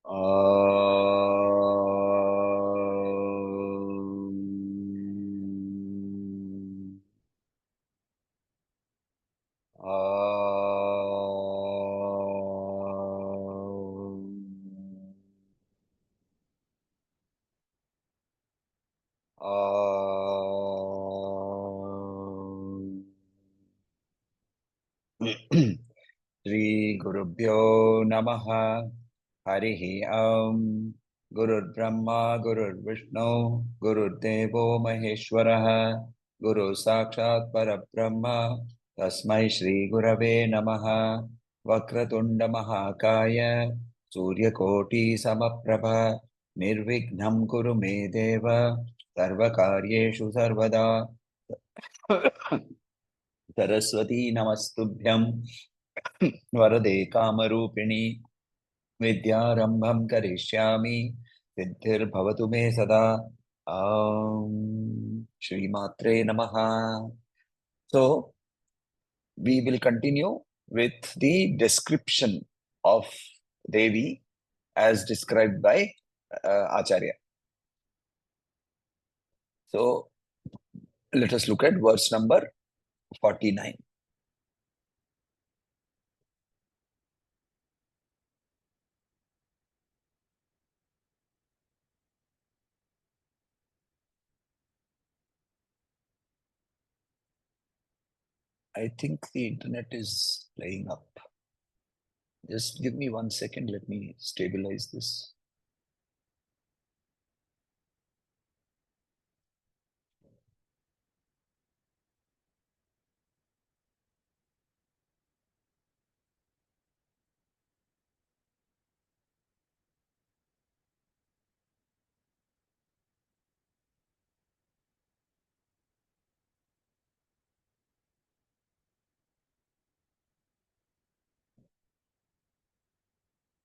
Shri Gurubhyo Namaha Harihi Gurur Brahma Gurur Vishnu Gurur Devo Maheshwaraha Guru Sakshat Parabrahma Tasmai Shri Gurave Namaha Vakratunda Mahakaya Surya Koti Samaprabha Nirvignam Kuru Me Deva Sarvakaryeshu Sarvada Saraswati Namastubhyam Varade Kamarupini Vidyarambham Karishyami Siddhir Me Sada Shri Matre Namaha. So, we will continue with the description of Devi as described by Acharya. So, let us look at verse number 49. I think the internet is playing up. Just give me 1 second. Let me stabilize this.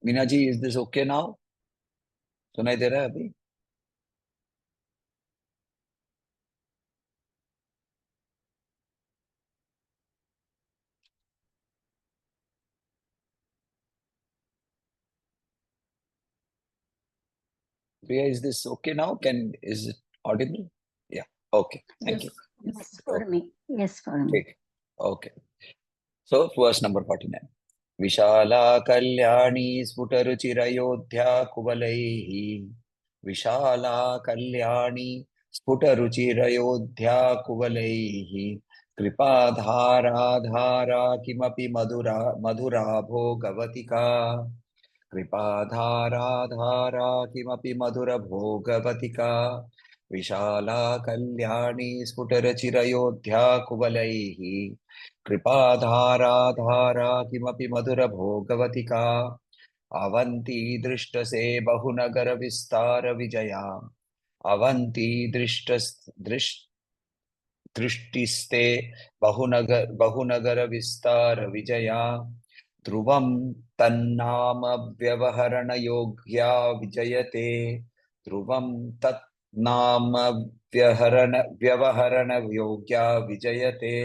Meena ji, is this okay now? सुनाई दे रहा है अभी? Priya, is this okay now? Is it audible? Yeah. Okay. Thank you. Yes, for me. Yes, for me. Okay. Okay. So, verse number 49. Vishala Kalyani Sputaruchirayodhya Kuvalaihi. Vishala Kalyani Sputaruchirayodhya Kuvalaihi. Kripadhara Dhara Kimapi Madhura Madhura Bhogavatika. Kripadhara Dhara Kimapi Madhura Bhogavatika. Vishala Kalyani Sputarachirayodhya Kuvalaihi. कृपाधारा धारा किमपि मधुर भोगवतिका अवंती दृष्ट से बहुनगर विस्तार विजया अवंती दृष्टिस्ते बहुनगर विस्तार विजया ध्रुवं तन्नाम व्यवहरण योग्या विजयते ध्रुवं तन्नाम व्यवहरण योग्या विजयते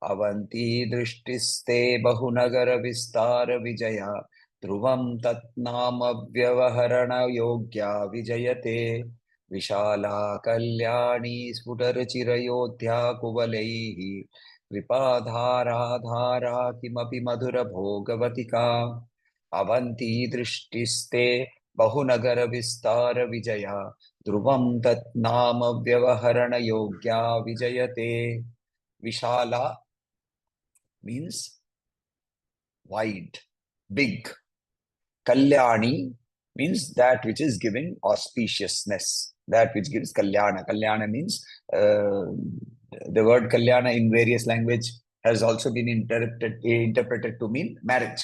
अवंती दृष्टिस्ते बहुनगर विस्तार विजया ध्रुवं तत्नाम व्यवहरण योग्या विजयते विशाला कल्याणी स्फुटरचिरयोध्या कुवलैः कृपाधारा धारा किमपि मधुर भोगवतिका अवंती दृष्टिस्ते बहुनगर विस्तार विजया ध्रुवं तत्नाम व्यवहरण योग्या विजयते विशाला means wide, big. Kalyani means that which is giving auspiciousness, that which gives Kalyana. Kalyana means the word Kalyana in various language has also been interpreted to mean marriage.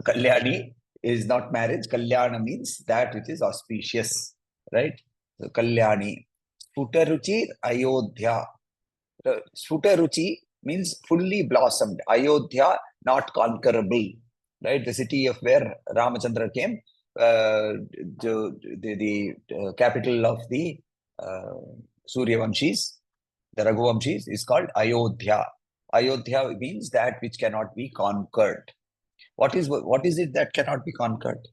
Kalyani is not marriage. Kalyana means that which is auspicious, right? So, Kalyani. Sputaruchi Ayodhya. Sputaruchi means fully blossomed. Ayodhya, not conquerable. Right? The city of where Ramachandra came, the capital of the Suryavamshis, the Raghuvamshis, is called Ayodhya. Ayodhya means that which cannot be conquered. What is it that cannot be conquered?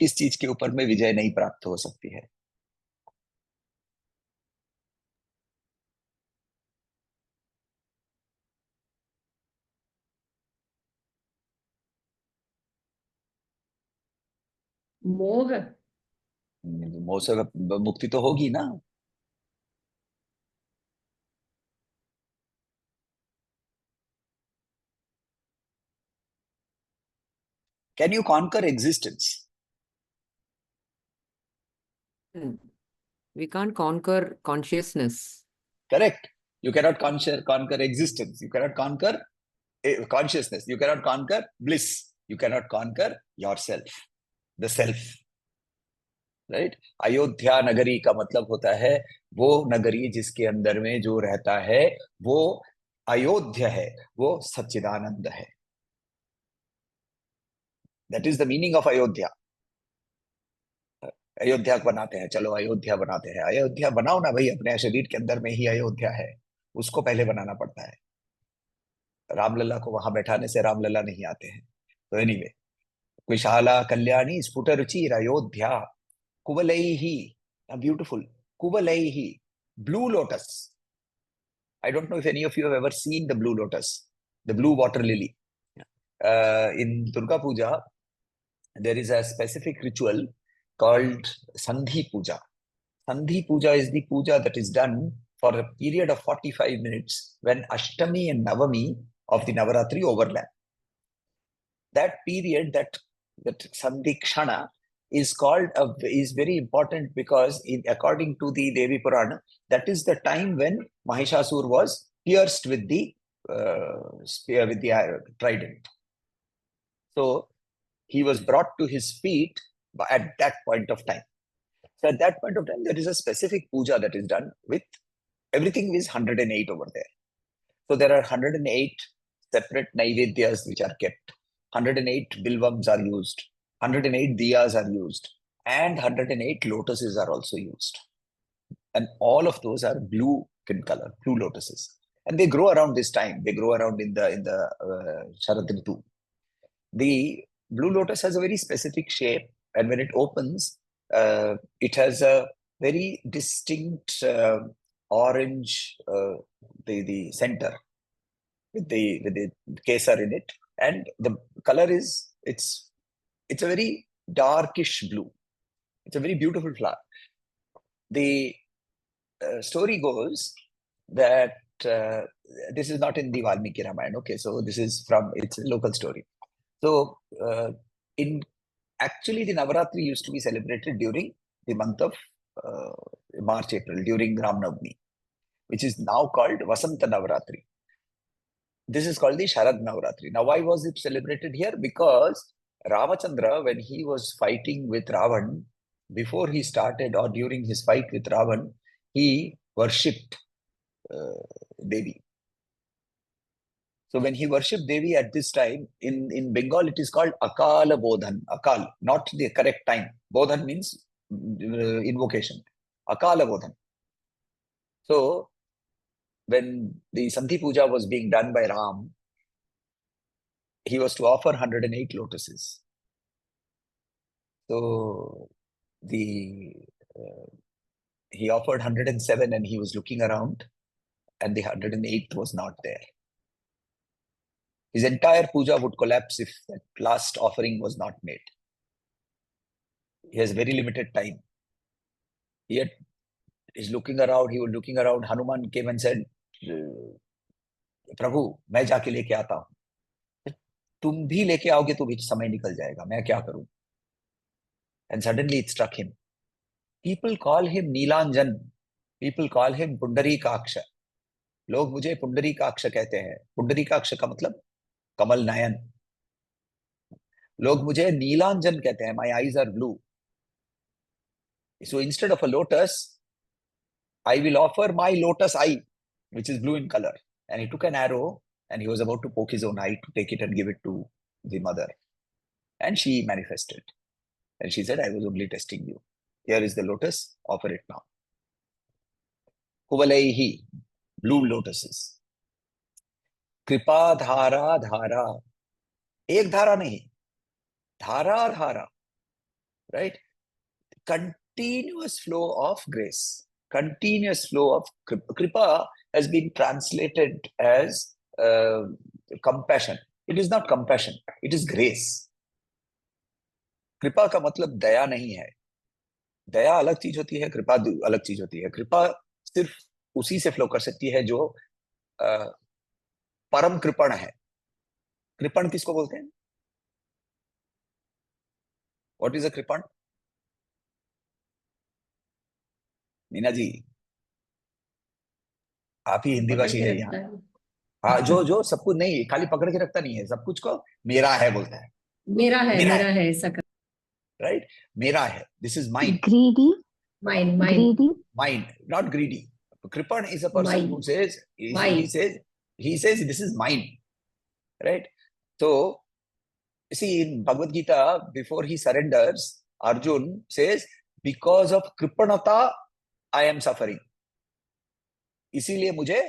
किस चीज के ऊपर में विजय नहीं प्राप्त हो सकती है? मोह। मोह से मुक्ति तो होगी ना। Can you conquer existence? We can't conquer consciousness. Correct. You cannot conquer existence. You cannot conquer consciousness. You cannot conquer bliss. You cannot conquer yourself, the self. Right? Ayodhya नगरी का मतलब होता है वो नगरी जिसके अंदर में जो रहता है वो अयोध्या है, वो सच्चिदानंद है। That is the meaning of Ayodhya. Ayodhya बनाते हैं, चलो अयोध्या बनाते हैं। अयोध्या बनाओ ना भाई, अपने शरीर के अंदर में ही अयोध्या है, उसको पहले बनाना पड़ता है। रामलला को वहां बैठाने से रामलला नहीं आते हैं। तो एनीवे, कुशाला कल्याणी स्फुट रुचिर अयोध्या कुवलैहि, ब्यूटीफुल, कुवलैहि, blue lotus. I don't know if any of you have ever seen the blue lotus, the blue water lily. In Durga Puja, there is a specific ritual called Sandhi Puja. Sandhi Puja is the puja that is done for a period of 45 minutes when Ashtami and Navami of the Navaratri overlap. That period, that Sandhikshana is called is very important because according to the Devi Purana, that is the time when Mahishasur was pierced with the spear, with the trident. So he was brought to his feet at that point of time. So at that point of time, there is a specific puja that is done with everything is 108 over there. So there are 108 separate naivedyas which are kept. 108 bilvams are used. 108 diyas are used. And 108 lotuses are also used. And all of those are blue in color, blue lotuses. And they grow around this time. They grow around in the Sharad Ritu. The blue lotus has a very specific shape, and when it opens, it has a very distinct orange, the center with the kesar in it, and the color is it's a very darkish blue. It's a very beautiful flower. The story goes that this is not in the Valmiki Ramayana. Okay, so this is it's a local story. So in actually the Navaratri used to be celebrated during the month of March, April, during Ram Navami, which is now called Vasanta Navaratri. This is called the Sharad Navaratri. Now, why was it celebrated here? Because Ramachandra, when he was fighting with Ravan, before he started or during his fight with Ravan, he worshipped Devi. So when he worshipped Devi at this time, in Bengal, it is called Akala Bodhan. Akal, not the correct time. Bodhan means invocation. Akala Bodhan. So when the Sandhi Puja was being done by Ram, he was to offer 108 lotuses. So he offered 107 and he was looking around and the 108th was not there. His entire puja would collapse if that last offering was not made. He has very limited time. Yet he's looking around, he was looking around. Hanuman came and said, प्रभु मैं जाके लेके आता हूं, तुम भी लेके आओगे तो भी समय निकल जाएगा, मैं क्या करूं? And suddenly it struck him. People call him Neelanjan. People call him Pundarikaksha. लोग मुझे पुंडरीकाक्ष कहते हैं. पुंडरीकाक्ष का मतलब कमल नयन. लोग मुझे नीलांजन कहते हैं. My eyes are blue. So instead of a lotus, I will offer my lotus eye, which is blue in color. And he took an arrow and he was about to poke his own eye to take it and give it to the mother. And she manifested. And she said, I was only testing you. Here is the lotus, offer it now. Kuvalaihi, blue lotuses. Kripa dhara dhara. एक धारा नहीं, धारा धारा. right? Continuous flow of grace, continuous flow of kripa has been translated as compassion. It is not compassion, it is grace. कृपा का मतलब दया नहीं है. दया अलग चीज होती है, कृपा अलग चीज होती है. कृपा सिर्फ उसी से फ्लो कर सकती है जो परम कृपण है. कृपण किसको बोलते हैं? व्हाट इज अ कृपण? मीना जी, आप ही हिंदी भाषी है यहाँ. हाँ, जो सब कुछ नहीं, खाली पकड़ के रखता नहीं है, सब कुछ को मेरा है बोलता है. मेरा है ऐसा कर. राइट, मेरा है, this is mine. Greedy, Mine. greedy, Mind, not greedy. Kripan is a person who Mine. says, Mine. he says this is mine, right? So, see, in Bhagavad Gita, before he surrenders, Arjun says, because of Kripanata, I am suffering. इसीलिए मुझे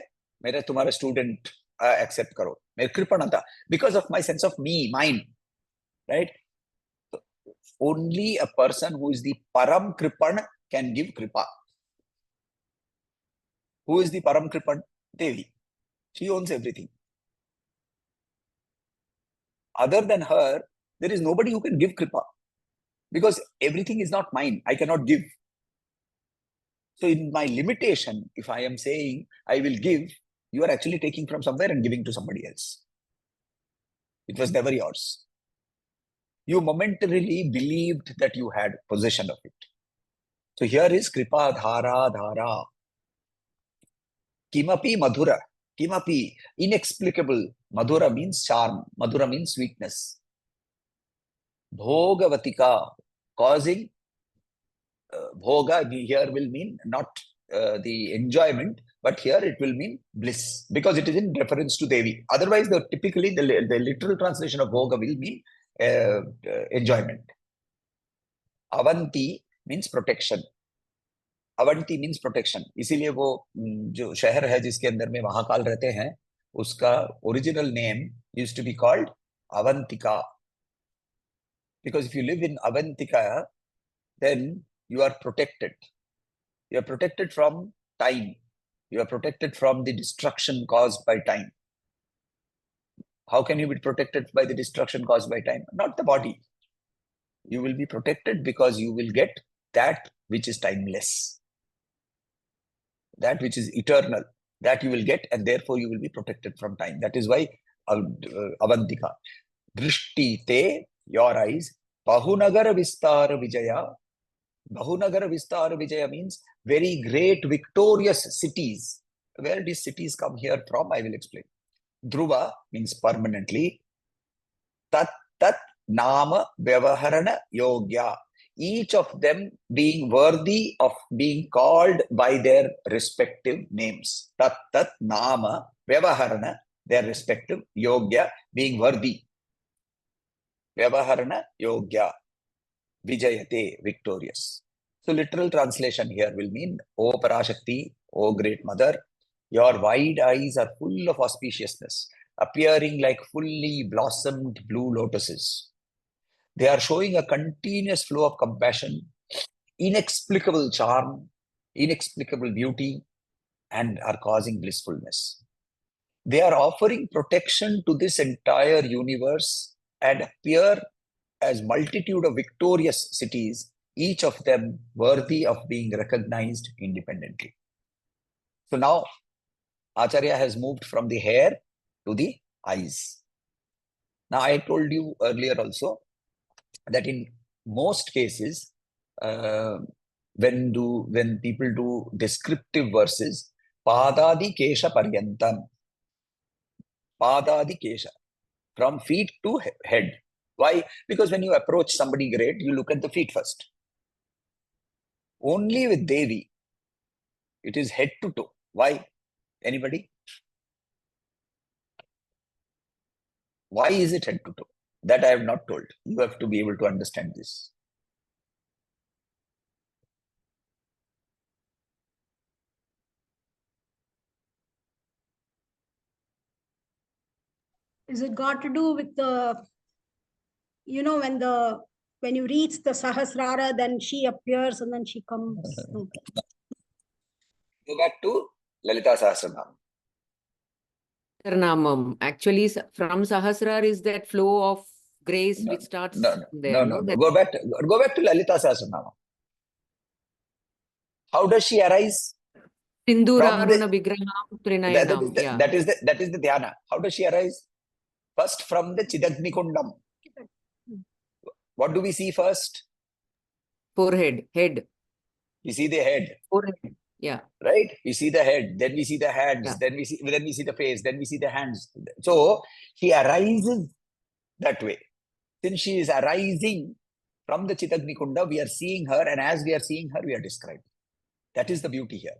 मेरे तुम्हारा student accept करो. मेरे कृपणता, because of my sense of me, mine, right? Only a person who is the Param Kripan can give Kripa. Who is the Param Kripan? Devi. She owns everything. Other than her, there is nobody who can give Kripa. Because everything is not mine. I cannot give. So in my limitation, if I am saying I will give, you are actually taking from somewhere and giving to somebody else. It was never yours. You momentarily believed that you had possession of it. So here is Kripa Dhara Dhara. Kimapi Madhura. Kimapi, inexplicable. Madhura means charm. Madhura means sweetness. Bhogavatika, causing bhoga here will mean not the enjoyment, but here it will mean bliss, because it is in reference to Devi. Otherwise, typically the literal translation of bhoga will mean enjoyment. Avanti means protection. Avanti means protection. इसीलिए वो जो शहर है जिसके अंदर में महाकाल रहते हैं, उसका original name used to be called Avantika. Because if you live in Avantika, then you are protected. You are protected from time. You are protected from the destruction caused by time. How can you be protected by the destruction caused by time? Not the body. You will be protected because you will get that which is timeless, that which is eternal, that you will get, and therefore you will be protected from time. That is why Avantika. Drishti te, your eyes. Bahunagara Vistara Vijaya. Bahunagara Vistara Vijaya means very great, victorious cities. Where these cities come here from, I will explain. Dhruva means permanently. Tat Tat Nama Vyavaharana Yogya. Each of them being worthy of being called by their respective names. Tat Tat Nama Vyavaharana, their respective. Yogya, being worthy. Vyavaharana Yogya. Vijayate, victorious. So literal translation here will mean, O Parashakti, O Great Mother, your wide eyes are full of auspiciousness, appearing like fully blossomed blue lotuses. They are showing a continuous flow of compassion, inexplicable charm, inexplicable beauty, and are causing blissfulness. They are offering protection to this entire universe and appear as multitude of victorious cities, each of them worthy of being recognized independently. So now Acharya has moved from the hair to the eyes. Now I told you earlier also that in most cases, when people do descriptive verses, Padadi Kesha Paryantam, Padadi Kesha, from feet to head. Why? Because when you approach somebody great, you look at the feet first. Only with Devi, it is head to toe. Why? Anybody? Why is it head to toe? That I have not told. You have to be able to understand this. Is it got to do with the, when the when you reach the Sahasrara, then she appears and then she comes. Okay. Go back to Lalita Sahasranam. Namam. Actually, from Sahasrar is that flow of grace No, which starts no. there. No, Go back to Lalita Sahasranam. How does she arise? Sinduraruna Vigraham Trinayanam. Yeah. That is the dhyana. How does she arise? First from the Chidagni Kundam. What do we see first? Forehead, head. We see the head. Forehead. Yeah. Right? We see the head, then we see the hands, Yeah. then we see the face, then we see the hands. So she arises that way. Since she is arising from the Chitagni Kunda, we are seeing her, and as we are seeing her, we are describing. That is the beauty here.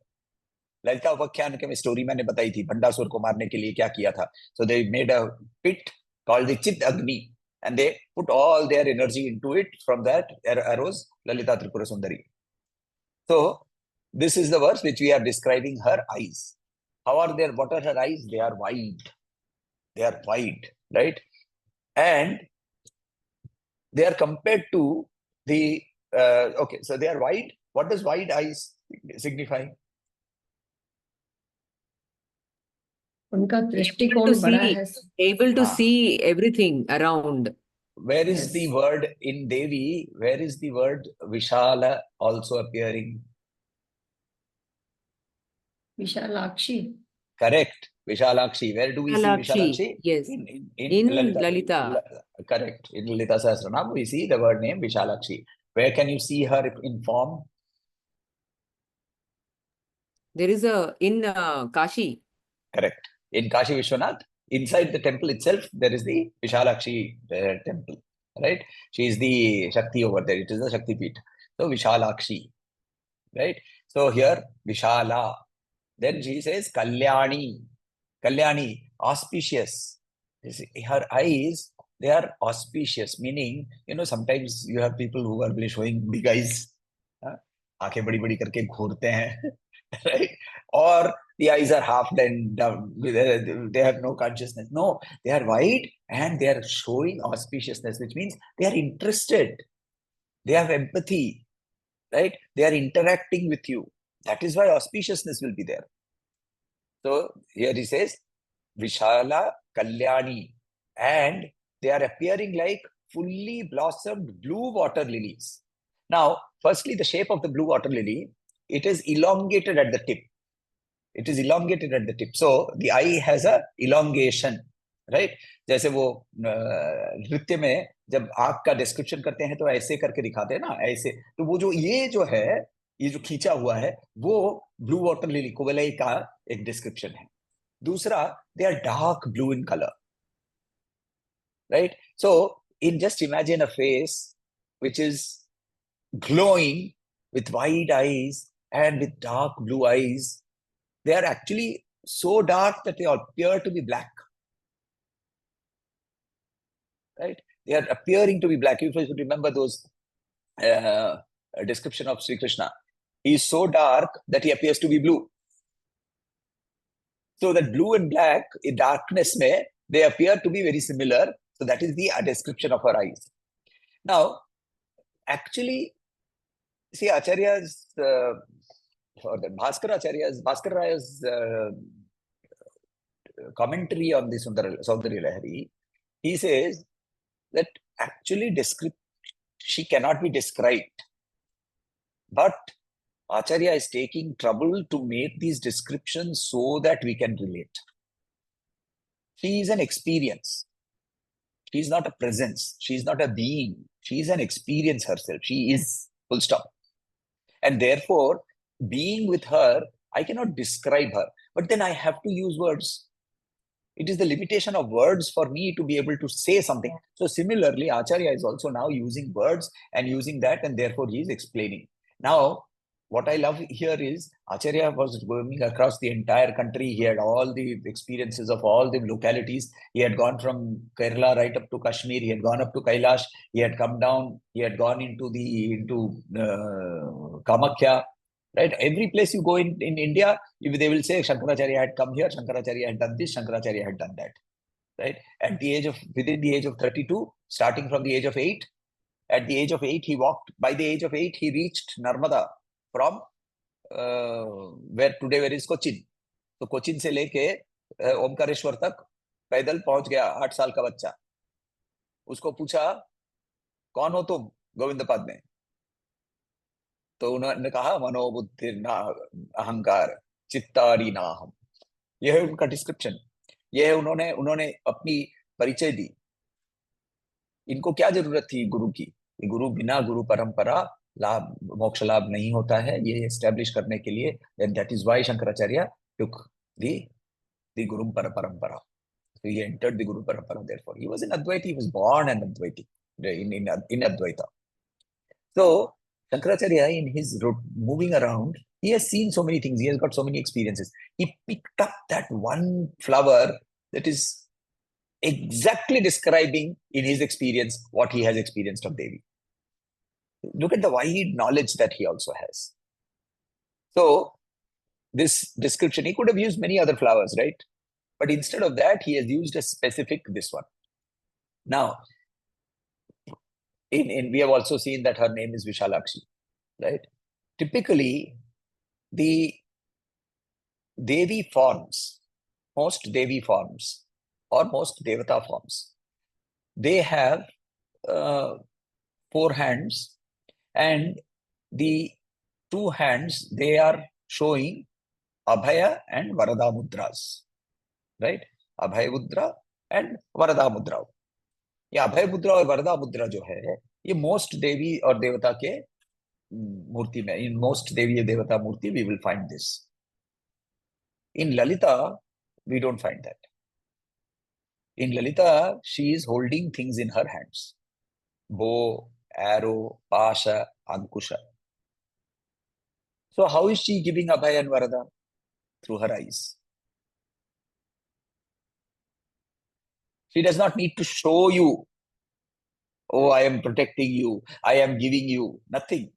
Lalita उपाख्यान के story मैंने बताई थी, भंडासुर को मारने के लिए क्या किया था. So they made a pit called the Chit Agni, and they put all their energy into it. From that arose Lalita Tripura Sundari. So this is the verse which we are describing her eyes. How are there? What are her eyes? They are wide. They are wide, right? And they are compared to the okay. So they are wide. What does wide eyes signify? उनका Able दृष्टिकोण to बड़ा see, है. able to see everything around. Where is Yes. the word in Devi? Where is the word Vishala also appearing? Vishalakshi. Correct. Vishalakshi. Where do we see Vishalakshi? Yes. In Lalita. Correct. In Lalita Sahasranam, we see the word name Vishalakshi. Where can you see her in form? There is in Kashi. Correct. In Kashi Vishwanath, inside the temple itself, there is the Vishalakshi temple. Right? She is the Shakti over there. It is the Shakti Peeth. So Vishalakshi. Right? So here, Vishala. Then she says Kalyani. Kalyani, auspicious. You see, her eyes, they are auspicious, meaning, sometimes you have people who are showing big eyes. आंखें बड़ी बड़ी करके घूरते हैं, right? Or the eyes are half down, they have no consciousness. No, they are wide and they are showing auspiciousness, which means they are interested. They have empathy, right? They are interacting with you. That is why auspiciousness will be there. So here he says, Vishala Kalyani, and they are appearing like fully blossomed blue water lilies. Now, firstly, the shape of the blue water lily, it is elongated at the tip. It is elongated at the tip. So the eye has a elongation, right? जैसे वो नृत्य में जब आँख का description करते हैं तो ऐसे करके दिखाते हैं ना, ऐसे. तो वो जो ये जो है, ये जो खींचा हुआ है, वो ब्लू वाटर लिली कोवलई का एक डिस्क्रिप्शन है. दूसरा, they are dark blue in color, right? So just imagine a face which is glowing with wide eyes and with dark blue eyes. They are actually so dark that they appear to be black, right? They are appearing to be black. If you remember those description of Sri Krishna, he is so dark that he appears to be blue. So that blue and black in darkness, they appear to be very similar. So that is the description of her eyes. Now, actually, see Acharya's, or the Bhaskar Raya's commentary on the Soundarya Lahari, he says that actually she cannot be described. But Acharya is taking trouble to make these descriptions so that we can relate. She is an experience. She is not a presence. She is not a being. She is an experience herself. She is, full stop. And therefore, being with her, I cannot describe her. But then I have to use words. It is the limitation of words for me to be able to say something. So similarly, Acharya is also now using words and using that, and therefore he is explaining. Now, what I love here is Acharya was going across the entire country. He had all the experiences of all the localities. He had gone from Kerala right up to Kashmir. He had gone up to Kailash. He had come down. He had gone into Kamakhya. Right? Every place you go in India, they will say Shankaracharya had come here, Shankaracharya had done this, Shankaracharya had done that. Right? Within the age of 32, starting from the age of 8, At the age of 8, he walked. By the age of 8, he reached Narmada from where is Cochin. तो कोचिन से लेके ओमकारेश्वर तक पैदल पहुंच गया 8 साल का बच्चा. उसको पूछा, कौन हो तुम? गोविंद पाद ने. तो उन्होंने कहा, मनोबुद्धि ना अहंकार चित्तारी ना हम. यह है उनका डिस्क्रिप्शन. यह है उन्होंने अपनी परिचय दी. इनको क्या जरूरत थी गुरु की? गुरु बिना गुरु परंपरा लाभ मोक्ष लाभ नहीं होता है, ये एस्टेब्लिश करने के लिए. And that is why Shankaracharya took the Guru Parampara. So he entered the Guru Parampara. Therefore, he was in Advaita. He was born an Advaiti in Advaita. So Shankaracharya, in his moving around, he has seen so many things. He has got so many experiences. He picked up that one flower that is exactly describing in his experience what he has experienced of Devi. Look at the wide knowledge that he also has. So this description, he could have used many other flowers, right? But instead of that, he has used a specific this one. Now, we have also seen that her name is Vishalakshi, right? Typically, the Devi forms, most Devi forms or most Devata forms, they have 4 hands, and the 2 hands, they are showing Abhaya and Varada mudras, right? Abhaya mudra and Varada mudra. ये अभय मुद्रा और वरदा मुद्रा जो है, ये most देवी और देवता के मूर्ति में, इन मोस्ट देवी देवता मूर्ति we will find this. In Lalita, we don't find that. In Lalita, she is holding things in her hands: bow, arrow, pasha, ankusha. So how is she giving Abhaya and Varada? Through her eyes. She does not need to show you, oh, I am protecting you, I am giving you. Nothing.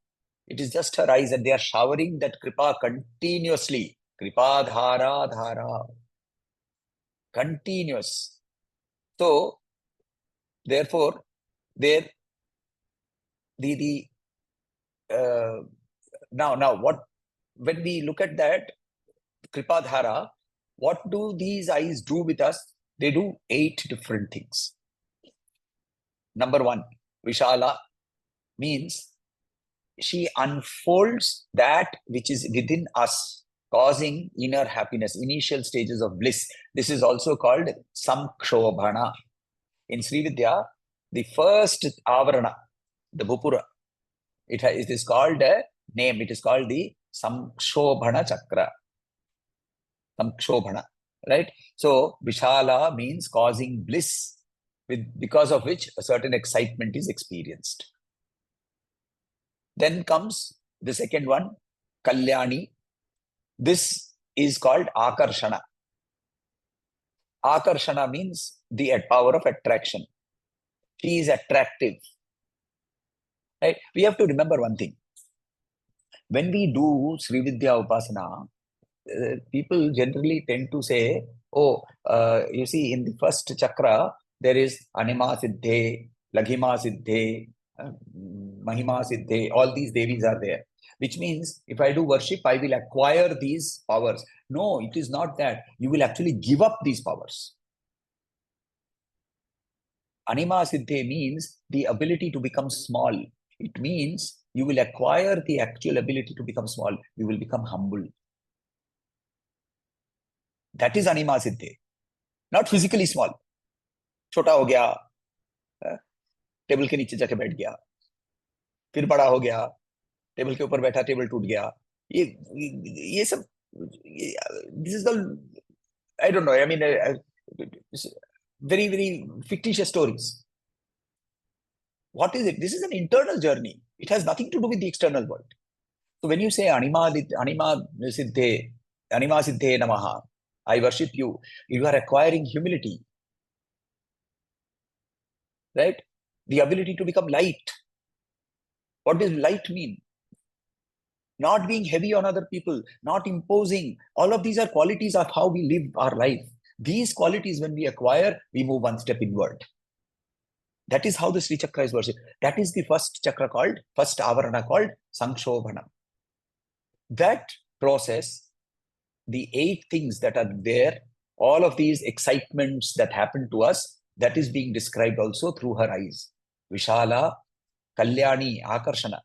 It is just her eyes, and they are showering that kripa continuously. Kripa dhara dhara. Continuous. So, therefore, there now what, when we look at that kripa dhara, what do these eyes do with us? They do 8 different things. Number 1, Vishala means she unfolds that which is within us, causing inner happiness, initial stages of bliss. This is also called Samkshobhana. In Sri Vidya, the first Avarana, the Bhupura, it is called a name. It is called the Samkshobhana Chakra. Samkshobhana, right? So Vishala means causing bliss, because of which a certain excitement is experienced. Then comes the second one, Kalyani. This is called Akarshana. Akarshana means the power of attraction. She is attractive. Right? We have to remember one thing. When we do Sri Vidya Upasana, people generally tend to say, oh, you see, in the first chakra, there is Anima Siddhe, Laghima Siddhe, Mahima Siddhe, all these Devis are there. Which means, if I do worship, I will acquire these powers. No, it is not that. You will actually give up these powers. Anima Siddhe means the ability to become small. It means you will acquire the actual ability to become small. You will become humble. That is Anima Siddhe. Not physically small. छोटा हो गया, table के नीचे जाके बैठ गया, फिर बड़ा हो गया, टेबल के ऊपर बैठा, टेबल टूट गया. ये सब, this is the, I don't know, I mean, very, very fictitious stories. What is it? This is an internal journey. It has nothing to do with the external world. So when you say Anima Siddhe Namaha, I worship you, you are acquiring humility. Right? The ability to become light. What does light mean? Not being heavy on other people, not imposing. All of these are qualities of how we live our life. These qualities, when we acquire, we move one step inward. That is how the Sri Chakra is worshipped. That is the first chakra called, first avarana called Sankshobhanam. That process, the 8 things that are there, all of these excitements that happen to us, that is being described also through her eyes. Vishala, Kalyani, Akarshana.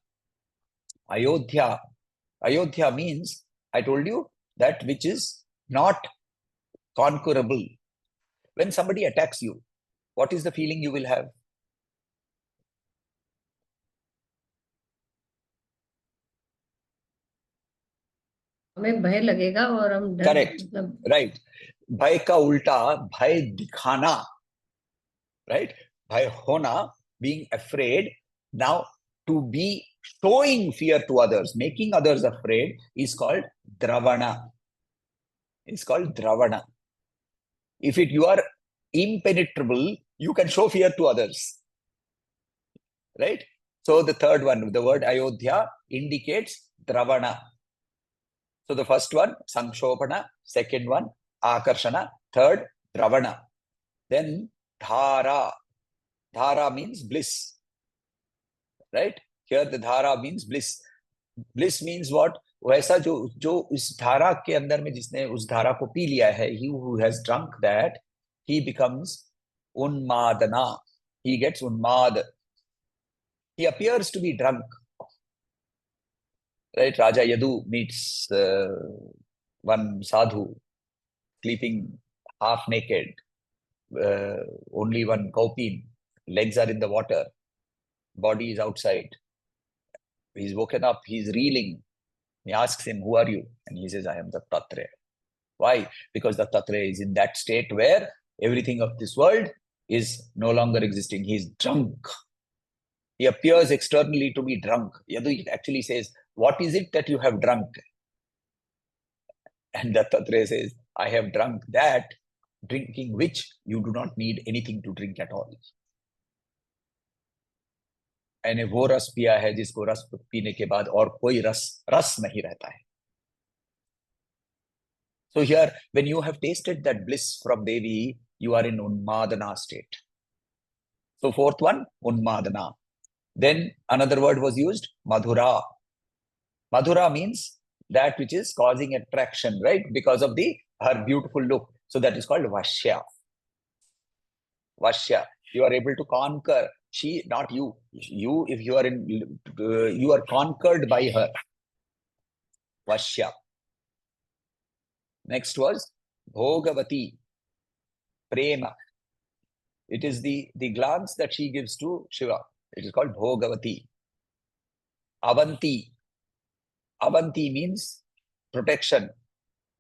Ayodhya. Ayodhya means, I told you, that which is not conquerable. When somebody attacks you, what is the feeling you will have? हमें भय लगेगा और हम डर Correct. Right. भय का उल्टा भय दिखाना. Right? Bhai hona, being afraid. Now, to be showing fear to others, making others afraid, is called dravana. It's called dravana. If you are impenetrable, you can show fear to others. Right? So the third one, the word Ayodhya indicates dravana. So the first one, Sankshobhana. Second one, Akarshana. Third, dravana. Then dhara. Dhara means bliss. Right? Here the dhara means bliss. Bliss means what? वैसा जो उस धारा के अंदर में जिसने उस धारा को पी लिया है, he who has drunk that, he becomes unmadana. He gets unmad. He appears to be drunk. Right? Raja Yadu meets one sadhu sleeping half naked, only one kaupin, legs are in the water, body is outside. He's woken up, he's reeling. He asks him, who are you? And he says, I am Dattatreya. Why? Because Dattatreya is in that state where everything of this world is no longer existing. He's drunk. He appears externally to be drunk. Yadu actually says, what is it that you have drunk? And Dattatreya says, I have drunk that, drinking which you do not need anything to drink at all. मैंने वो रस पिया है जिसको रस पीने के बाद और कोई रस नहीं रहता है. So here, when you have tasted that bliss from Devi, you are in Unmadana state. So fourth one, Unmadana. Then another word was used, Madhura. Madhura means that which is causing attraction, right? Because of her beautiful look. So that is called Vashya. Vashya. You are able to conquer. She, not you. You, if you are you are conquered by her. Vashya. Next was Bhogavati, Prema. It is the glance that she gives to Shiva. It is called Bhogavati. Avanti. Avanti means protection.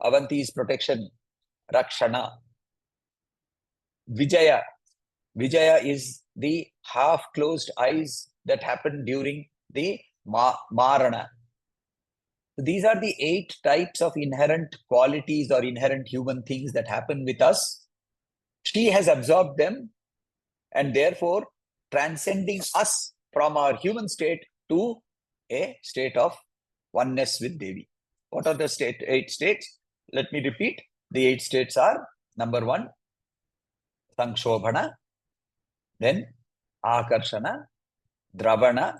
Avanti is protection. Rakshana. Vijaya. Vijaya is the half-closed eyes that happen during the Marana. These are the 8 types of inherent qualities or inherent human things that happen with us. She has absorbed them and therefore transcending us from our human state to a state of oneness with Devi. What are the 8 states? Let me repeat. The 8 states are, number 1, Sankshobhana, then Akarshana, Dravana,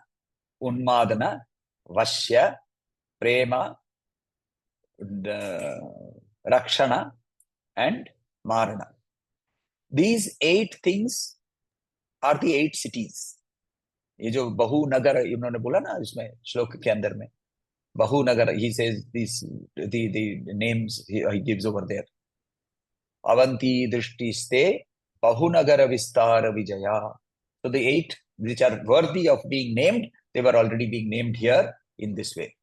Unmadana, Vashya, Prema, Rakshana, and Marana. These 8 things are the 8 cities. ये जो बहु नगर इन्होंने बोला ना इसमें श्लोक के अंदर में, बहु नगर, he says these the names he gives over there. Avanti drishti ste bahu nagara vistara vijaya. So the 8 which are worthy of being named, they were already being named here in this way.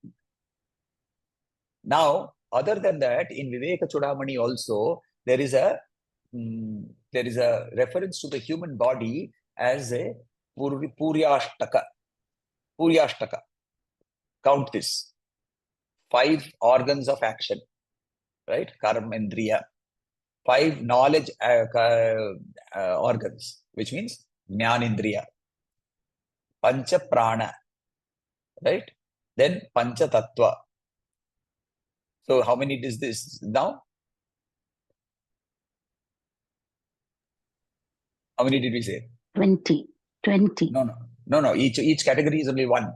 Now, other than that, in Viveka Chudamani also, there is a reference to the human body as a Puryashtaka. Puryashtaka. Count this. 5 organs of action, right? Karmendriya. 5 knowledge organs, which means Jnanindriya. Pancha Prana, right? Then Pancha Tattva. So how many is this now? How many did we say? 20. 20. No. Each category is only one.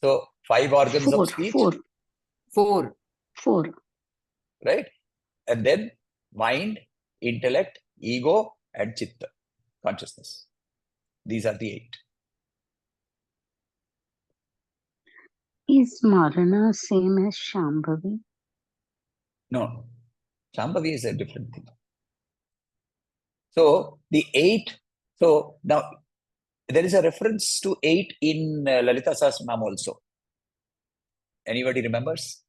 So 5 organs of speech, Four. 4. right? And then mind, intellect, ego, and chitta, consciousness. These are the 8. Is Marana same as Shambhavi? No. Shambhavi is a different thing. So the 8, so now there is a reference to 8 in Lalita Sahasranam also. Anybody remembers?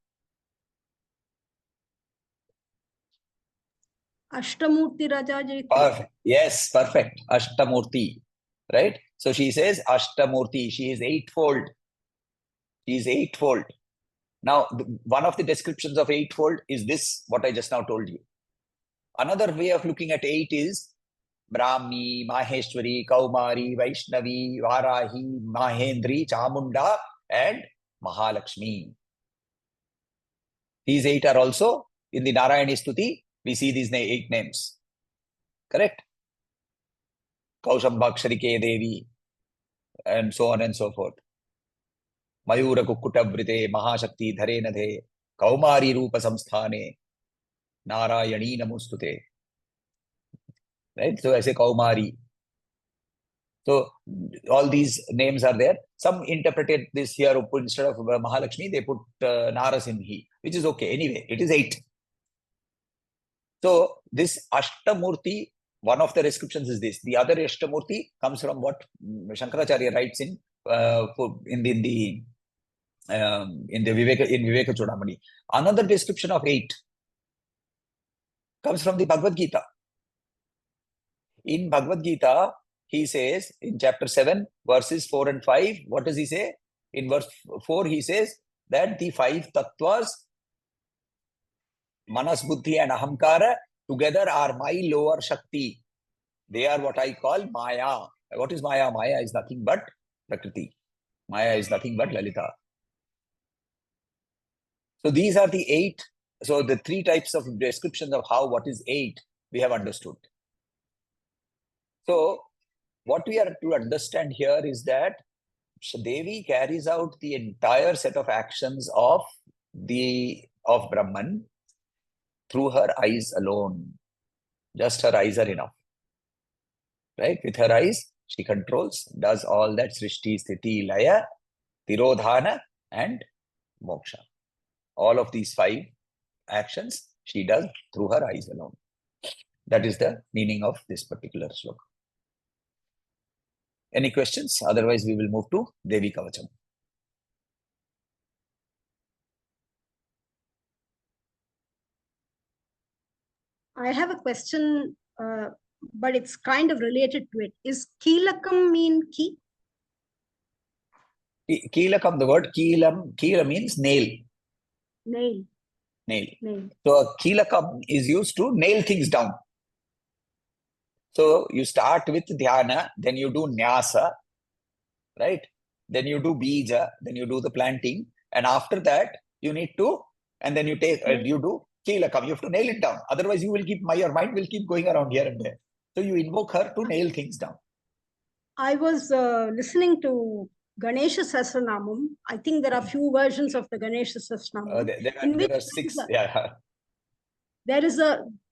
Ashtamurti Rajajayati. Perfect. Yes, perfect. Ashtamurti. Right? So she says Ashtamurti. She is eightfold. She is eightfold. Now, one of the descriptions of eightfold is this, what I just now told you. Another way of looking at 8 is Brahmi, Maheshwari, Kaumari, Vaishnavi, Varahi, Mahendri, Chamunda, and Mahalakshmi. These 8 are also in the Narayani Stuti. We see these 8 names. Correct? Kaushambhaksharike Devi, and so on and so forth. Mayura Kukkutavrite, Mahashakti Dharenadhe, Kaumari Rupa Samsthane, Narayani Namustute. Right? So I say Kaumari. So all these names are there. Some interpreted this here, instead of Mahalakshmi, they put Narasimhi, which is okay. Anyway, it is 8. So this Ashtamurti, one of the descriptions is this. The other Ashtamurti comes from what Shankaracharya writes in the Viveka Chudamani. Another description of 8 comes from the Bhagavad Gita. In Bhagavad Gita, he says in chapter 7, verses 4 and 5, what does he say? In verse 4, he says that the 5 tattvas, Manas, Buddhi and Ahamkara, together are my lower Shakti. They are what I call Maya. What is Maya? Maya is nothing but Prakriti. Maya is nothing but Lalita. So these are the 8. So the 3 types of descriptions of what is 8, we have understood. So what we are to understand here is that Devi carries out the entire set of actions of Brahman through her eyes alone. Just her eyes are enough. Right? With her eyes, she controls, does all that Srishti, Sthiti, Laya, Tirodhana, and Moksha. All of these 5 actions she does through her eyes alone. That is the meaning of this particular shloka. Any questions? Otherwise, we will move to Devi Kavacham. I have a question, but it's kind of related to it. Is Keelakam mean key? Keelakam, the word Keela means nail. Nail. Nail. So a Keelakam is used to nail things down. So you start with dhyana, then you do nyasa, right? Then you do bija, then you do the planting, and after that you need to, and then you take, you do Keelakam. You have to nail it down. Otherwise, your mind will keep going around here and there. So you invoke her to nail things down. I was listening to Ganesha Sahasranamam. I think there are few versions of the Ganesha Sahasranamam. There are 6.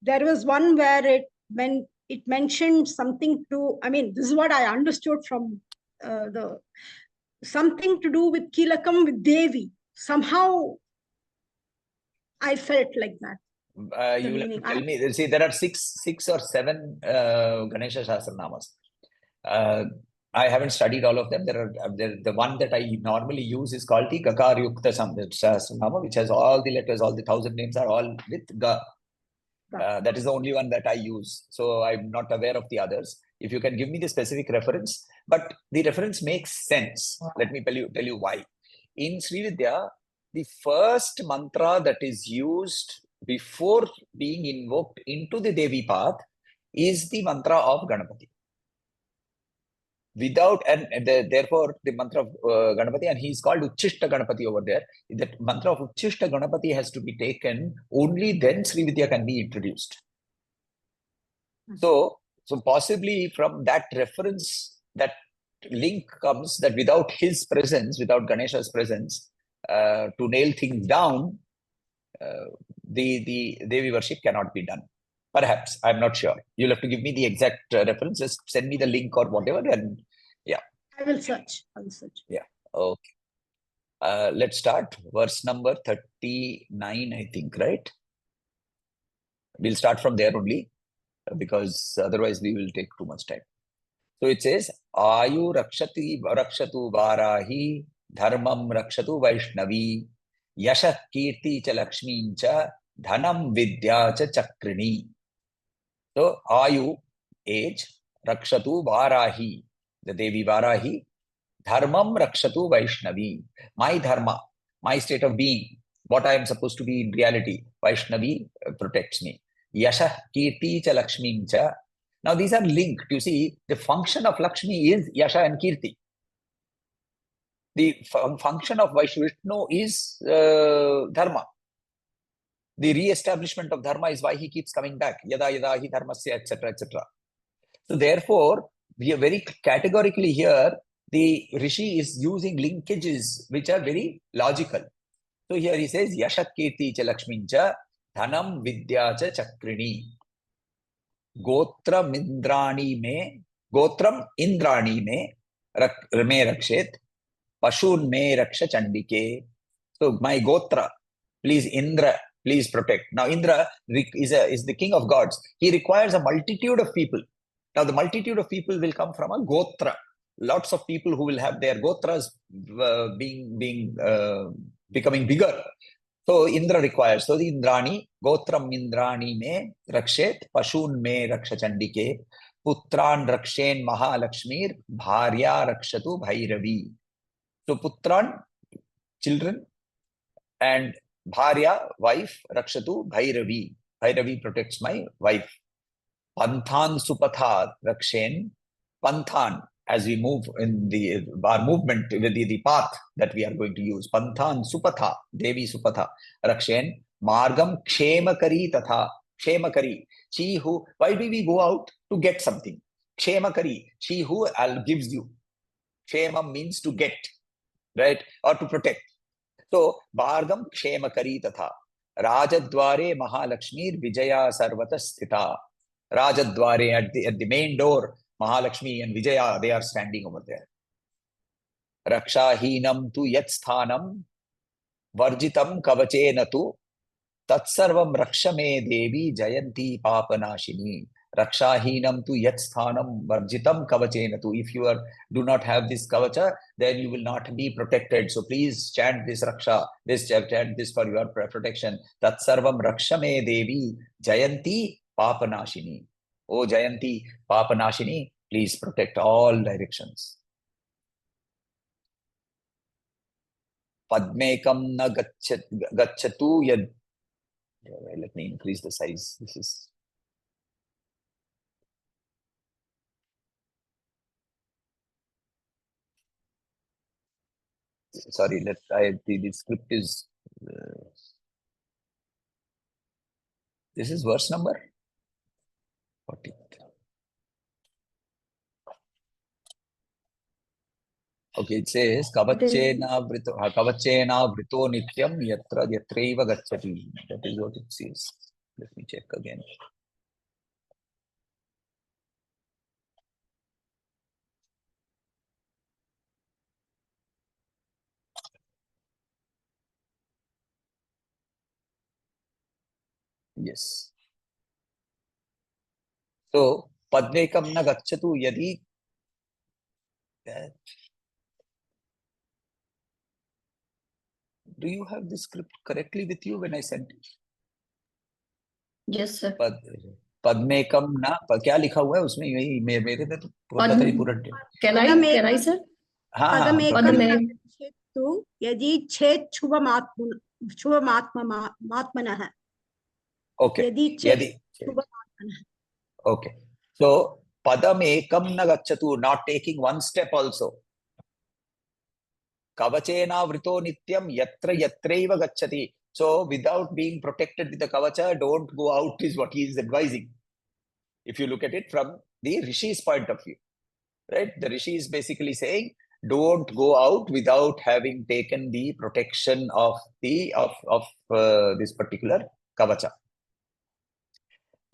There was one where it mentioned something to, I mean, this is what I understood from something to do with Keelakam with Devi. Somehow I felt like that. You will have to tell me. See, there are 6 or 7 Ganesha Sahasranamas. I haven't studied all of them. The one that I normally use is called the Gakar Yukta Sahasranama, which has all the letters, all the 1000 names are all with Ga. That is the only one that I use. So I'm not aware of the others. If you can give me the specific reference, but the reference makes sense. Let me tell you why. In Sri Vidya, the first mantra that is used before being invoked into the Devi path is the mantra of Ganapati. Therefore, the mantra of Ganapati, and he is called Uchishta Ganapati over there. That mantra of Uchishta Ganapati has to be taken, only then Sri Vidya can be introduced. So possibly from that reference, that link comes that without his presence, without Ganesha's presence, to nail things down, the Devi worship cannot be done. Perhaps, I'm not sure. You'll have to give me the exact reference. Just send me the link or whatever, and yeah. I will search. Yeah. Okay. Let's start. Verse number 39, I think, right? We'll start from there only, because otherwise we will take too much time. So it says, Ayu rakshatu varahi, dharmam rakshatu vaishnavi, yashah kirti cha lakshmin cha, dhanam vidya cha chakrini. So Ayu, age, rakshatu varahi, the Devi Varahi, dharmam rakshatu vaishnavi, my dharma, my state of being, what I am supposed to be in reality, Vaishnavi protects me. Yashah kirti cha lakshmin cha. Now these are linked. You see, the function of Lakshmi is Yasha and Kirti. The function of Vishnu is Dharma. The re-establishment of Dharma is why he keeps coming back. Yada yada hi dharmasya, etc., etc. So therefore, we are very categorically here, the Rishi is using linkages which are very logical. So here he says, Yasha Kirti cha Lakshmin cha, Dhanam Vidya cha Chakrini. Gotram Indrani me rakshet, Pashun me raksha chandike. So my Gotra, please Indra, please protect. Now Indra is the king of gods. He requires a multitude of people. Now the multitude of people will come from a Gotra. Lots of people who will have their Gotras becoming bigger. So Indra requires. So the Indrani, Gotram Indrani me rakshet, Pashun me raksha chandike, Putran rakshen Mahalakshmir, Bharya rakshatu Bhairavi. So Putran, children, and Bharya, wife, rakshatu Bhairavi. Bhairavi protects my wife. Panthan Supatha rakshen, Panthan, as we move in our movement, the path that we are going to use. Panthan Supatha, Devi Supatha, Rakshen, Margam Kshemakari Tatha, Kshemakari, she who, why do we go out? To get something. Kshemakari, she who gives you. Kshemam means to get, right? Or to protect. So, Margam Kshemakari Tatha, Rajadware Mahalakshmir Vijaya Sarvata Sthita. Rajadware at the main door, Mahalakshmi and Vijaya, they are standing over there. Rakshahinam tu yat sthanam varjitam kavachena tu tatsarvam rakshame devi jayanti papanashini. Rakshahinam tu yat sthanam varjitam kavachena tu. If you do not have this kavacha, then you will not be protected. So please chant this raksha, chant this for your protection. Tatsarvam rakshame devi jayanti papanashini. O Jayanti, Papanashini, please protect all directions. Padmekam na gacchatu yad. Let me increase the size. This is. Sorry, the script is. This is verse number 40. Okay, it says Kavachena vrito nityam yatraiva gacchati. That is what it says. Let me check again. Yes. So Padmekam na gacchatu yadi. Do you have the script correctly with you when I sent it? Yes, sir. Padmekam na, क्या लिखा हुआ है उसमें? यही मेरे में तो पता नहीं पूरा. Can I, sir? हाँ. Padmekam यदि छेद शुभमात्मनः. Okay. यदि Okay. So padamekam na gacchatu, not taking one step also. Kavachena vrito nityam yatraiva gacchati. So without being protected with the kavacha, don't go out is what he is advising. If you look at it from the Rishi's point of view. right? The Rishi is basically saying, don't go out without having taken the protection of this particular kavacha.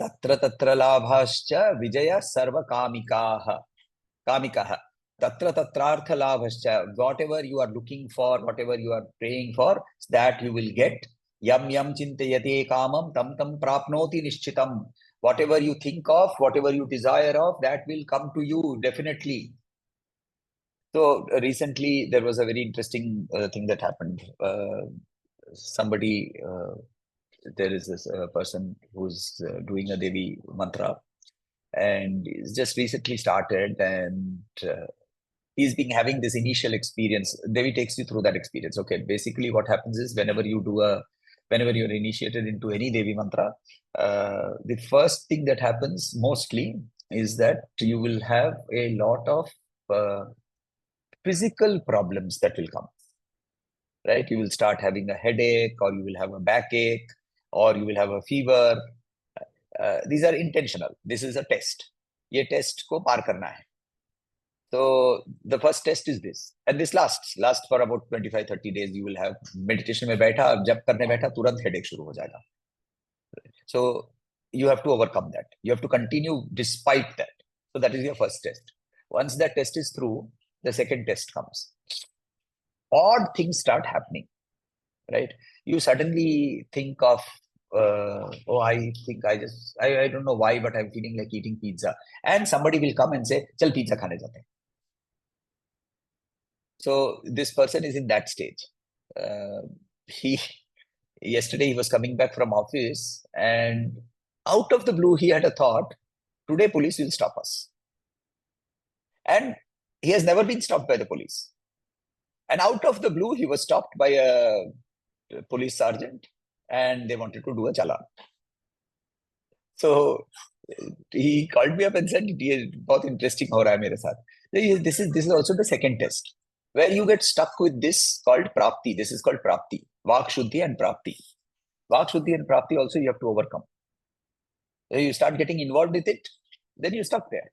Tatra tatra labhascha vijaya sarva kamikaha. Kamikaha. Tatra tatrartha labhascha. Whatever you are looking for, whatever you are praying for, that you will get. Yam yam chintayate kamam tam tam prapnoti nishchitam. Whatever you think of, whatever you desire of, that will come to you definitely. So recently there was a very interesting thing that happened. Somebody, there is this person who's doing a Devi mantra, and he's just recently started, and he's been having this initial experience. Devi takes you through that experience. Okay, basically what happens is whenever you're initiated into any Devi mantra, the first thing that happens mostly is that you will have a lot of physical problems that will come, right? You will start having a headache, or you will have a backache, or you will have a fever. These are intentional. This is a test. ये test को पार करना है. So the first test is this, and this lasts for about 25-30 days. You will have meditation में बैठा, जब करने बैठा तुरंत headache शुरू हो जाएगा. So you have to overcome that. You have to continue despite that. So that is your first test. Once that test is through, the second test comes. Odd things start happening, right? You suddenly think of, I don't know why, but I'm feeling like eating pizza. And somebody will come and say, chal pizza khane jate hain. So this person is in that stage. Yesterday he was coming back from office, and out of the blue he had a thought, today police will stop us. And he has never been stopped by the police. And out of the blue, he was stopped by a police sergeant, and they wanted to do a challan. So he called me up and said, "बहुत interesting हो रहा है मेरे साथ." This is also the second test, where you get stuck with this called prapti. This is called prapti, vak shuddhi and prapti. Vak shuddhi and prapti also you have to overcome. You start getting involved with it, then you're stuck there.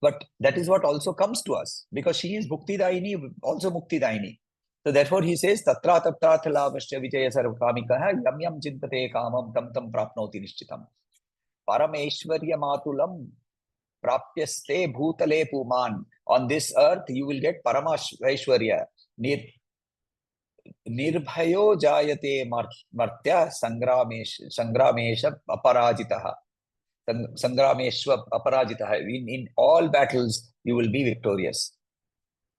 But that is what also comes to us, because she is Mukti Daini, also Mukti Daini. So therefore he says, Tatra Tatra Thalabhasya Vijaya Sarvakamikaha Yam Yam Chintate Kamam Tam Tam Prapnoti Nishchitam. Parameshwarya Matulam Prapyaste Bhutale Puman. On this earth you will get Paramashwarya. Nirbhayo Jayate Martya Sangramesha Aparajitaha. Sangrameshwa Aparajitaha. In all battles, you will be victorious.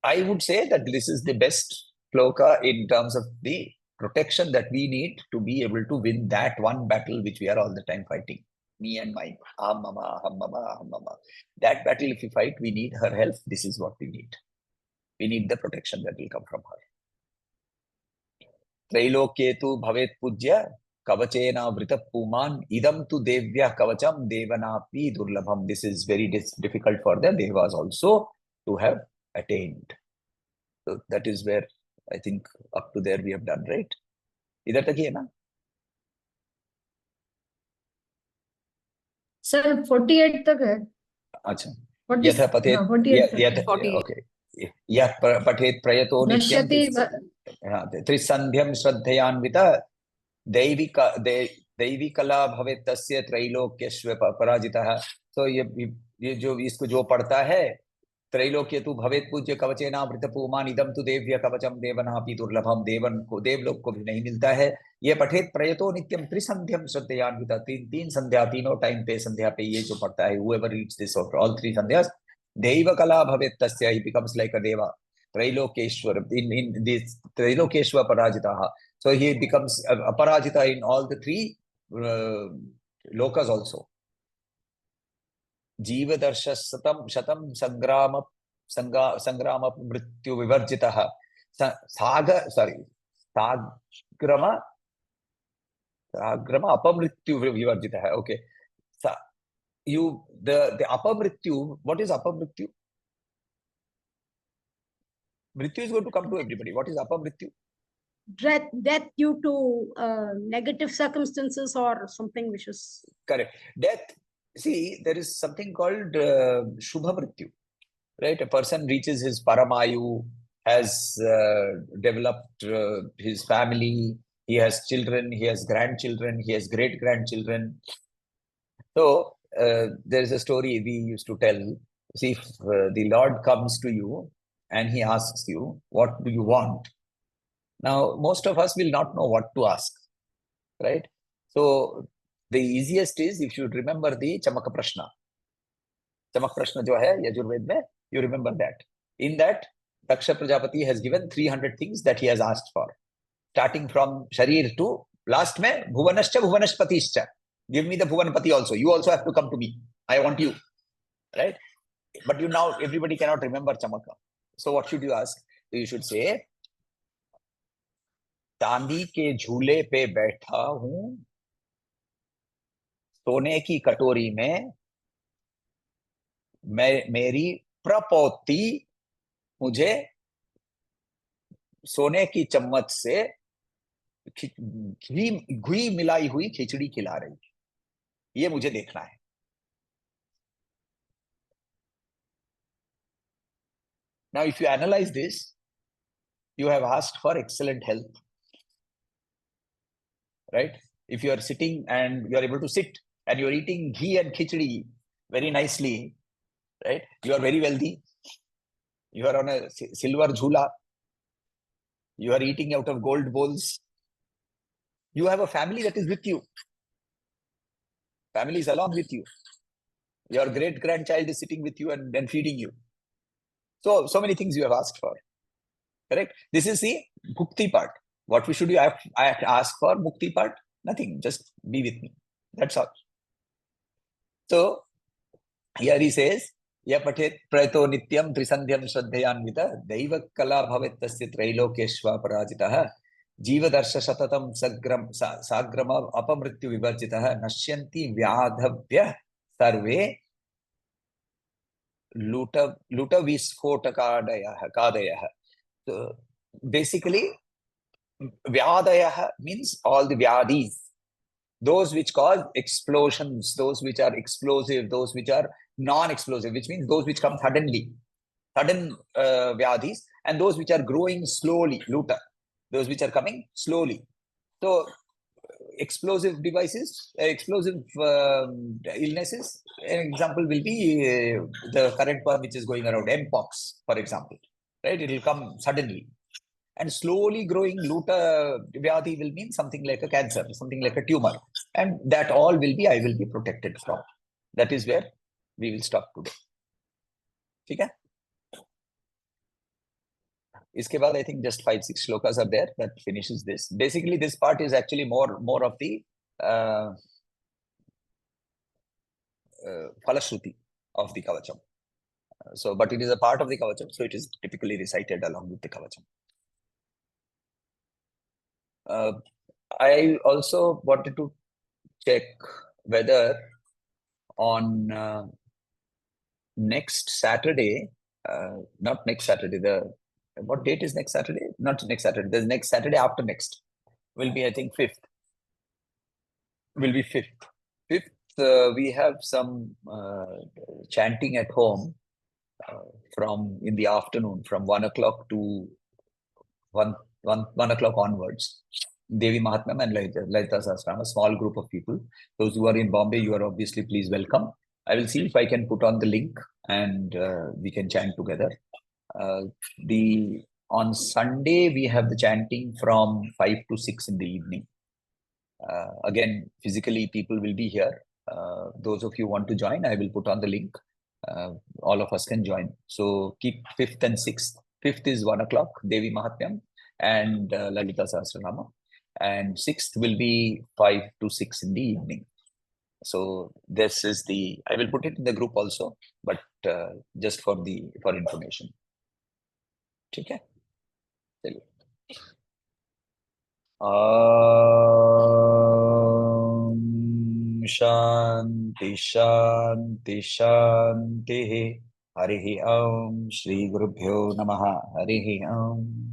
I would say that this is the best shloka in terms of the protection that we need to be able to win that one battle which we are all the time fighting. Me and my aham mama, aham mama, aham mama. That battle, if we fight, we need her help. This is what we need. We need the protection that will come from her. Trailokyetu bhavet pujya Kavachena vrita puman idam tu devya kavacham devanapi durlabham. This is very difficult for the devas also to have attained. So that is where I think up to there we have done, right? Idhar tak hi hai na? Sir, 48 तक है. अच्छा. 40 यथा पठेत, हाँ, 48 तक है. 48. okay. यह पठेत प्रयतो नित्यं नश्यति त्रिसंध्यं श्रद्धयान्विता दैविकला भवेत् तस्य त्रैलोक्यस्व पराजितः. So ये जो इसको जो पढ़ता है, त्रैलोक्य तु भवेत् पूज्य कवचेनावृत पुमान इदम तु देव्य कवचम देवनापि दुर्लभम. देवलोक को भी नहीं मिलता है. ये पठेत प्रयतो नित्यम त्रिसंध्यम श्रद्धयान्विता. तीन संध्या, तीनों टाइम पे संध्या पे ये जो पढ़ता है, whoever reads this or all three sandhyas, दैवकला भवेत् तस्य, he becomes like a deva. Trailokeshwar, in this Trailokeshwar Parajitaha. So he becomes Aparajita in all the three lokas also. Jiva darsha shatam sangrama mrityu vivarjitaha. Sagrama apamrityu vivarjitaha. Okay. The apamrityu, what is apamrityu? Mrityu is going to come to everybody. What is apamrityu? Death due to negative circumstances or something which is... Correct. Death. See, there is something called Shubha Mrityu. right? A person reaches his paramayu, has developed his family, he has children, he has grandchildren, he has great grandchildren. So there is a story we used to tell. See, if the Lord comes to you and he asks you, what do you want? Now, most of us will not know what to ask, right? So the easiest is, if you remember the Chamaka Prashna. Chamak Prashna jo hai Yajurved mein, you remember that. In that, Daksha Prajapati has given 300 things that he has asked for. Starting from Sharir to last mein, Bhuvanascha Bhuvanashpatischa. Give me the Bhuvanapati also. You also have to come to me. I want you. Right? But you now, everybody cannot remember Chamaka. So what should you ask? You should say, चांदी के झूले पे बैठा हूं, सोने की कटोरी में मेरी प्रपौती मुझे सोने की चम्मच से घी मिलाई हुई खिचड़ी खिला रही है, ये मुझे देखना है. Now, if you analyze this, you have asked for excellent health, right? If you are sitting and you are able to sit and you are eating ghee and khichdi very nicely, right? You are very wealthy. You are on a silver jhula. You are eating out of gold bowls. You have a family that is with you. Family is along with you. Your great grandchild is sitting with you and then feeding you. So many things you have asked for. Correct? This is the bhukti part. What we should do? I have to ask for mukti part? Nothing. Just be with me. That's all. So here he says, Ya patet prato nityam trisandhyam shraddhayanvita daiva kala bhavet tasya trailokeshva parajitaha jiva darsha shatatam sagrama apamrityu vivarjitaha nashyanti vyadhavya sarve luta visfotakadayah. So basically, vyadayah means all the vyadis, those which cause explosions, those which are explosive, those which are non-explosive, which means those which come suddenly, sudden vyadis, and those which are growing slowly, luta, those which are coming slowly. So explosive devices, explosive illnesses, an example will be the current one which is going around, Mpox, for example, right? It will come suddenly. And slowly growing luta vyadhi will mean something like a cancer, something like a tumor. And that all will be, I will be protected from. That is where we will stop today. Okay? Iske baad, I think just 5-6 shlokas are there that finishes this. Basically, this part is actually more of the Falashruti of the Kavacham. So, but it is a part of the Kavacham, so it is typically recited along with the Kavacham. I also wanted to check whether on next Saturday, not next Saturday, what date is next Saturday? Not next Saturday, the next Saturday after next will be, I think, 5th. Will be 5th. 5th, we have some chanting at home from in the afternoon, from 1 o'clock to 1 o'clock onwards. Devi Mahatmyam and Lalita Sahasranam, a small group of people. Those who are in Bombay, you are obviously please welcome. I will see if I can put on the link and we can chant together. On Sunday, we have the chanting from 5 to 6 in the evening. Again, physically, people will be here. Those of you who want to join, I will put on the link. All of us can join. So keep 5th and 6th. 5th is 1 o'clock, Devi Mahatmyam and Lalita Sahasranama. And 6th will be 5 to 6 in the evening. So this is I will put it in the group also, but just for information. Okay? Shanti Shanti Shanti Harihi Om Shri Gurubhyo Namaha Harihi Om.